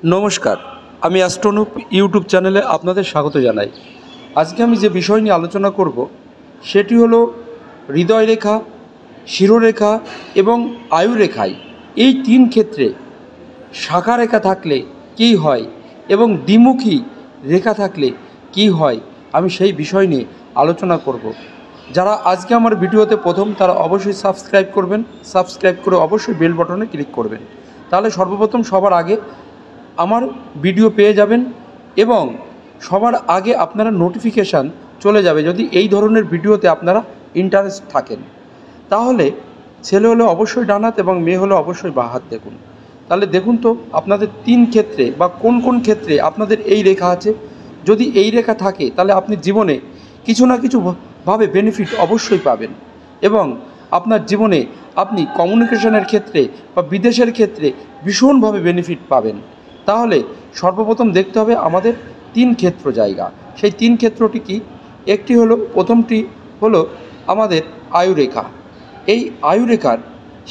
नमस्कार, আমি অ্যাস্ট্রোনূপ ইউটিউব চ্যানেলে আপনাদের স্বাগত জানাই। আজকে আমি যে বিষয় নিয়ে আলোচনা করব সেটি হলো হৃদয়রেখা, শিরোরেখা এবং আয়ুরেখায় এই তিন ক্ষেত্রে শাখা রেখা থাকলে কী হয় এবং দ্বিমুখী রেখা থাকলে কী হয়, আমি সেই বিষয় নিয়ে আলোচনা করব। যারা আজকে আমার ভিডিওতে প্রথম তারা অবশ্যই সাবস্ক্রাইব করবেন, সাবস্ক্রাইব করে অবশ্যই বেল বাটনে ক্লিক করবেন, তাহলে সর্বপ্রথম সবার আগে আমার ভিডিও পেয়ে যাবেন এবং সবার আগে আপনারা নোটিফিকেশান চলে যাবে যদি এই ধরনের ভিডিওতে আপনারা ইন্টারেস্ট থাকেন। তাহলে ছেলে হলে অবশ্যই ডান হাত এবং মেয়ে হলে অবশ্যই বাঁ হাত দেখুন। তাহলে দেখুন তো আপনাদের তিন ক্ষেত্রে বা কোন কোন ক্ষেত্রে আপনাদের এই রেখা আছে। যদি এই রেখা থাকে তাহলে আপনি জীবনে কিছু না কিছু ভাবে বেনিফিট অবশ্যই পাবেন এবং আপনার জীবনে আপনি কমিউনিকেশনের ক্ষেত্রে বা বিদেশের ক্ষেত্রে ভীষণভাবে বেনিফিট পাবেন। তাহলে সর্বপ্রথম দেখতে হবে আমাদের তিন ক্ষেত্র জায়গা। সেই তিন ক্ষেত্রটি কি? একটি হলো, প্রথমটি হলো আমাদের আয়ুরেখা। এই আয়ুরেখার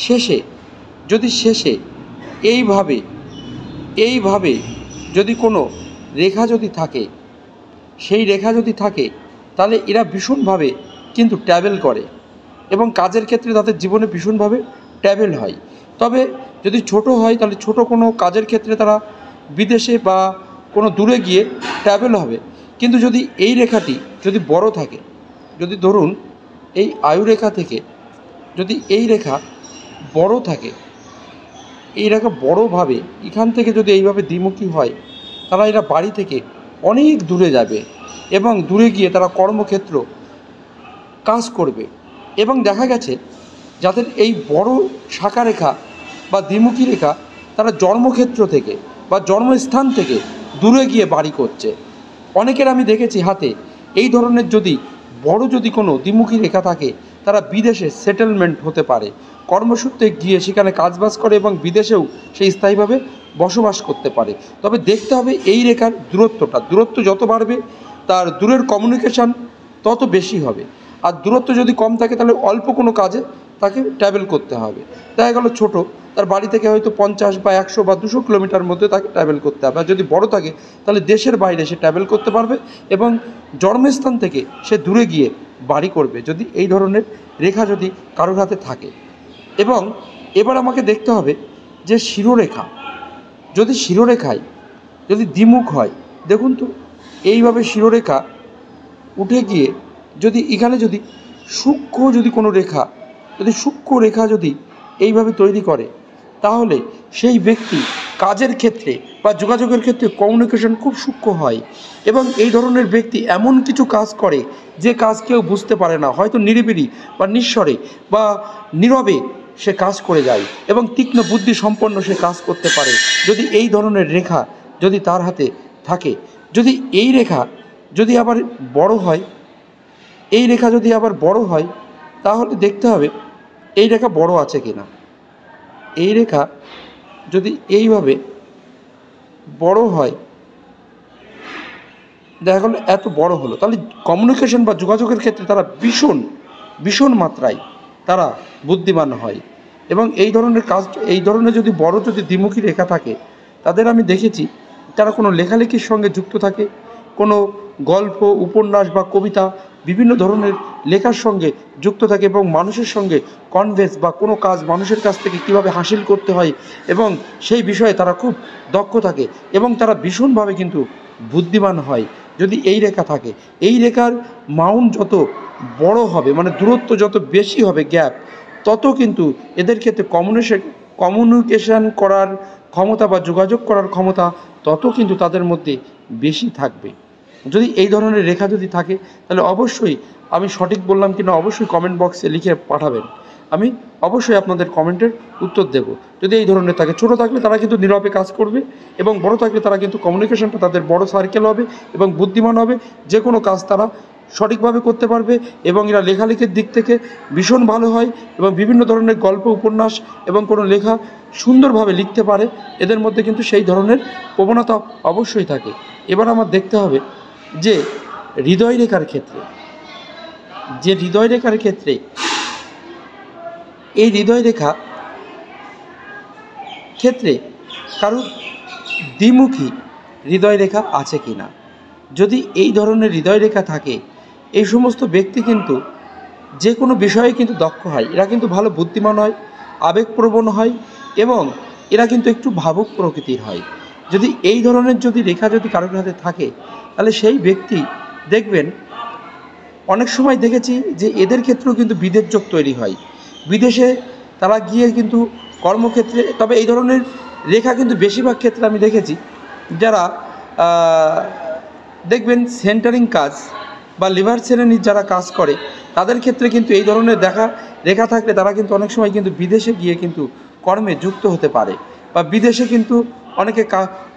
শেষে শেষে এইভাবে যদি কোনো রেখা যদি থাকে, সেই রেখা যদি থাকে তাহলে এরা ভীষণভাবে কিন্তু ট্র্যাভেল করে এবং কাজের ক্ষেত্রে তাদের জীবনে ভীষণভাবে ট্র্যাভেল হয়। তবে যদি ছোট হয় তাহলে ছোট কোনো কাজের ক্ষেত্রে তারা বিদেশে বা কোনো দূরে গিয়ে ট্র্যাভেল হবে। কিন্তু যদি এই রেখাটি যদি বড় থাকে, যদি ধরুন এই আয়ুরেখা থেকে যদি এই রেখা বড় থাকে, এই রেখা বড়োভাবে এখান থেকে যদি এইভাবে দ্বিমুখী হয়, তারা এরা বাড়ি থেকে অনেক দূরে যাবে এবং দূরে গিয়ে তারা কর্মক্ষেত্র কাজ করবে। এবং দেখা গেছে যাদের এই বড় শাখা রেখা বা দ্বিমুখী রেখা, তারা জন্মক্ষেত্র থেকে বা জন্মস্থান থেকে দূরে গিয়ে বাড়ি করছে। অনেকের আমি দেখেছি হাতে এই ধরনের যদি কোনো দ্বিমুখী রেখা থাকে, তারা বিদেশে সেটেলমেন্ট হতে পারে, কর্মসূত্রে গিয়ে সেখানে কাজবাজ করে এবং বিদেশেও সেই স্থায়ীভাবে বসবাস করতে পারে। তবে দেখতে হবে এই রেখার দূরত্ব যত বাড়বে তার দূরের কমিউনিকেশান তত বেশি হবে। আর দূরত্ব যদি কম থাকে তাহলে অল্প কোনো কাজে তাকে ট্র্যাভেল করতে হবে। দেখা গেল ছোট, তার বাড়ি থেকে হয়তো 50 বা 100 বা 200 কিলোমিটার মধ্যে তাকে ট্র্যাভেল করতে হবে। আর যদি বড় থাকে তাহলে দেশের বাইরে সে ট্র্যাভেল করতে পারবে এবং জন্মস্থান থেকে সে দূরে গিয়ে বাড়ি করবে, যদি এই ধরনের রেখা যদি কারোর হাতে থাকে। এবং এবার আমাকে দেখতে হবে যে শিরোরেখায় যদি দ্বিমুখ হয়, দেখুন তো এইভাবে শিরোরেখা উঠে গিয়ে যদি এখানে যদি সূক্ষ্ম রেখা যদি এইভাবে তৈরি করে, তাহলে সেই ব্যক্তি কাজের ক্ষেত্রে বা যোগাযোগের ক্ষেত্রে কমিউনিকেশন খুব সূক্ষ্ম হয় এবং এই ধরনের ব্যক্তি এমন কিছু কাজ করে যে কাজ কেউ বুঝতে পারে না, হয়তো নিরিবিলি বা নিঃস্বরে বা নীরবে সে কাজ করে যায় এবং তীক্ষ্ণ বুদ্ধি সম্পন্ন সে কাজ করতে পারে যদি এই ধরনের রেখা যদি তার হাতে থাকে। যদি এই রেখা যদি আবার বড় হয়, তাহলে দেখতে হবে এই রেখা বড় আছে কিনা। এই রেখা যদি এইভাবে বড় হয়, দেখা গেল এত বড় হলো, তাহলে কমিউনিকেশন বা যোগাযোগের ক্ষেত্রে তারা ভীষণ মাত্রায় তারা বুদ্ধিমান হয়। এবং এই ধরনের যদি বড় দ্বিমুখী রেখা থাকে, তাদের আমি দেখেছি তারা কোনো লেখালেখির সঙ্গে যুক্ত থাকে, কোনো গল্প, উপন্যাস বা কবিতা বিভিন্ন ধরনের লেখার সঙ্গে যুক্ত থাকে এবং মানুষের সঙ্গে কনভেন্স বা কোনো কাজ মানুষের কাছ থেকে কীভাবে হাসিল করতে হয় এবং সেই বিষয়ে তারা খুব দক্ষ থাকে এবং তারা ভীষণভাবে কিন্তু বুদ্ধিমান হয় যদি এই রেখা থাকে। এই রেখার মাউন্ট যত বড় হবে, মানে দূরত্ব যত বেশি হবে, গ্যাপ, তত কিন্তু এদের ক্ষেত্রে কমিউনিকেশন করার ক্ষমতা বা যোগাযোগ করার ক্ষমতা তত কিন্তু তাদের মধ্যে বেশি থাকবে। যদি এই ধরনের রেখা যদি থাকে তাহলে অবশ্যই, আমি সঠিক বললাম কিনা অবশ্যই কমেন্ট বক্সে লিখে পাঠাবেন, আমি অবশ্যই আপনাদের কমেন্টের উত্তর দেব। যদি এই ধরনের থাকে, ছোট থাকলে তারা কিন্তু নীরবে কাজ করবে এবং বড় থাকলে তারা কিন্তু কমিউনিকেশনটা তাদের বড় সার্কেল হবে এবং বুদ্ধিমান হবে, যে কোনো কাজ তারা সঠিকভাবে করতে পারবে এবং এরা লেখালেখির দিক থেকে ভীষণ ভালো হয় এবং বিভিন্ন ধরনের গল্প, উপন্যাস এবং কোনো লেখা সুন্দরভাবে লিখতে পারে। এদের মধ্যে কিন্তু সেই ধরনের প্রবণতা অবশ্যই থাকে। এবার আমার দেখতে হবে যে হৃদয় রেখার ক্ষেত্রে এই হৃদয় রেখা ক্ষেত্রে কারুর দ্বিমুখী হৃদয় রেখা আছে কি না। যদি এই ধরনের হৃদয় রেখা থাকে, এই সমস্ত ব্যক্তি কিন্তু যে কোনো বিষয়ে কিন্তু দক্ষ হয়, এরা কিন্তু ভালো বুদ্ধিমান হয়, আবেগপ্রবণ হয় এবং এরা কিন্তু একটু ভাবুক প্রকৃতির হয়। যদি এই ধরনের যদি রেখা যদি কারোর হাতে থাকে, তাহলে সেই ব্যক্তি দেখবেন অনেক সময় দেখেছি যে এদের ক্ষেত্রেও কিন্তু বিদেশ যোগ তৈরি হয়। বিদেশে তারা গিয়ে কিন্তু কর্মক্ষেত্রে, তবে এই ধরনের রেখা কিন্তু বেশিরভাগ ক্ষেত্রে আমি দেখেছি যারা দেখবেন সেন্টারিং কাজ বা লিভার শ্রেণীর যারা কাজ করে, তাদের ক্ষেত্রে কিন্তু এই ধরনের রেখা থাকলে তারা কিন্তু অনেক সময় কিন্তু বিদেশে গিয়ে কিন্তু কর্মে যুক্ত হতে পারে বা বিদেশে কিন্তু অনেকে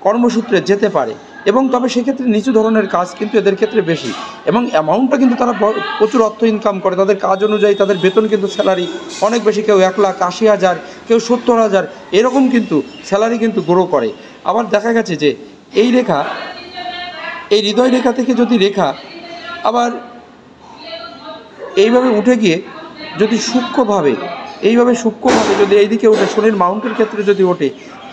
কর্মসূত্রে যেতে পারে। এবং তবে সেক্ষেত্রে নিচু ধরনের কাজ কিন্তু এদের ক্ষেত্রে বেশি এবং অ্যামাউন্টটা কিন্তু তারা প্রচুর অর্থ ইনকাম করে। তাদের কাজ অনুযায়ী তাদের বেতন কিন্তু স্যালারি অনেক বেশি, কেউ 1,80,000, কেউ 70,000, এরকম কিন্তু স্যালারি কিন্তু গ্রো করে। আবার দেখা গেছে যে এই রেখা, এই হৃদয় রেখা থেকে যদি রেখা আবার এইভাবে উঠে গিয়ে যদি সূক্ষ্মভাবে যদি এইদিকে ওঠে, শনির মাউন্টের ক্ষেত্রে যদি ওঠে,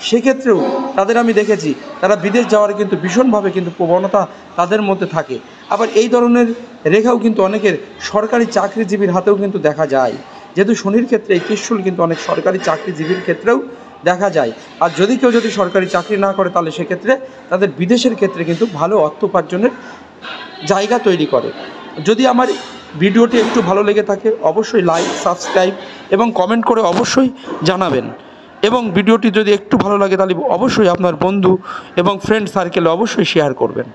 সেক্ষেত্রেও তাদের আমি দেখেছি তারা বিদেশ যাওয়ার কিন্তু ভীষণভাবে কিন্তু প্রবণতা তাদের মধ্যে থাকে। আবার এই ধরনের রেখাও কিন্তু অনেকের সরকারি চাকরিজীবীর হাতেও কিন্তু দেখা যায়, যেহেতু শনির ক্ষেত্রে এই ত্রিশূল কিন্তু অনেক সরকারি চাকরিজীবীর ক্ষেত্রেও দেখা যায়। আর যদি কেউ সরকারি চাকরি না করে, তাহলে সেক্ষেত্রে তাদের বিদেশের ক্ষেত্রে কিন্তু ভালো অর্থ উপার্জনের জায়গা তৈরি করে। যদি আমার ভিডিওটি একটু ভালো লেগে থাকে, অবশ্যই লাইক, সাবস্ক্রাইব এবং কমেন্ট করে অবশ্যই জানাবেন। এবং ভিডিওটি যদি একটু ভালো লাগে, তাহলে অবশ্যই আপনার বন্ধু এবং ফ্রেন্ড সার্কেলে অবশ্যই শেয়ার করবেন।